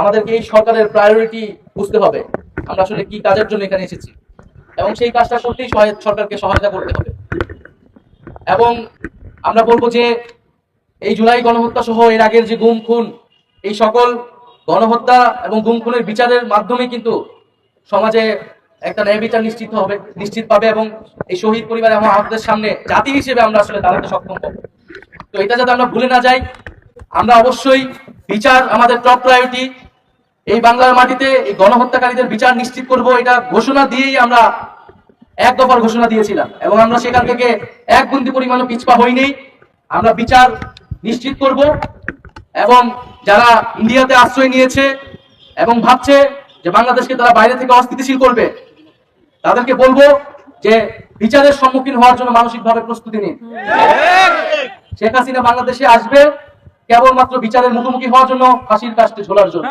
আমাদেরকে এই সরকারের প্রায়োরিটি বুঝতে হবে, আমরা আসলে কি কাজের জন্য এখানে এসেছি, এবং সেই কাজটা করতেই সরকারকে সহায়তা করতে হবে। এবং আমরা বলবো যে এই জুলাই গণহত্যা সহ এর আগের যে গুম খুন, এই সকল গণহত্যা এবং গুম খুনের বিচারের মাধ্যমে কিন্তু সমাজে একটা ন্যায় বিচার নিশ্চিত পাবে, এবং এই শহীদ পরিবার এবং আহতদের সামনে জাতি হিসেবে আমরা আসলে দাঁড়াতে সক্ষম হব। তো এটা যাতে আমরা ভুলে না যাই, আমরা অবশ্যই বিচার আমাদের টপ প্রায়োরিটি। এই বাংলার মাটিতে এই গণহত্যাকারীদের বিচার নিশ্চিত করব, এটা ঘোষণা দিয়েই আমরা এক দফার ঘোষণা দিয়েছিলাম, এবং আমরা সেখান থেকে এক গুণতি পরিমাণও পিছপা হইনি। আমরা বিচার নিশ্চিত করব, এবং যারা ইন্ডিয়াতে আশ্রয় নিয়েছে এবং ভাবছে যে বাংলাদেশকে তারা বাইরে থেকে অস্থিতিশীল করবে, তাদেরকে বলবো যে বিচারের সম্মুখীন হওয়ার জন্য মানসিকভাবে প্রস্তুতি নিন। শেখ হাসিনা বাংলাদেশে আসবে কেবলমাত্র বিচারের মুখোমুখি হওয়ার জন্য, ফাঁসির কাস্টে ঝোলার জন্য।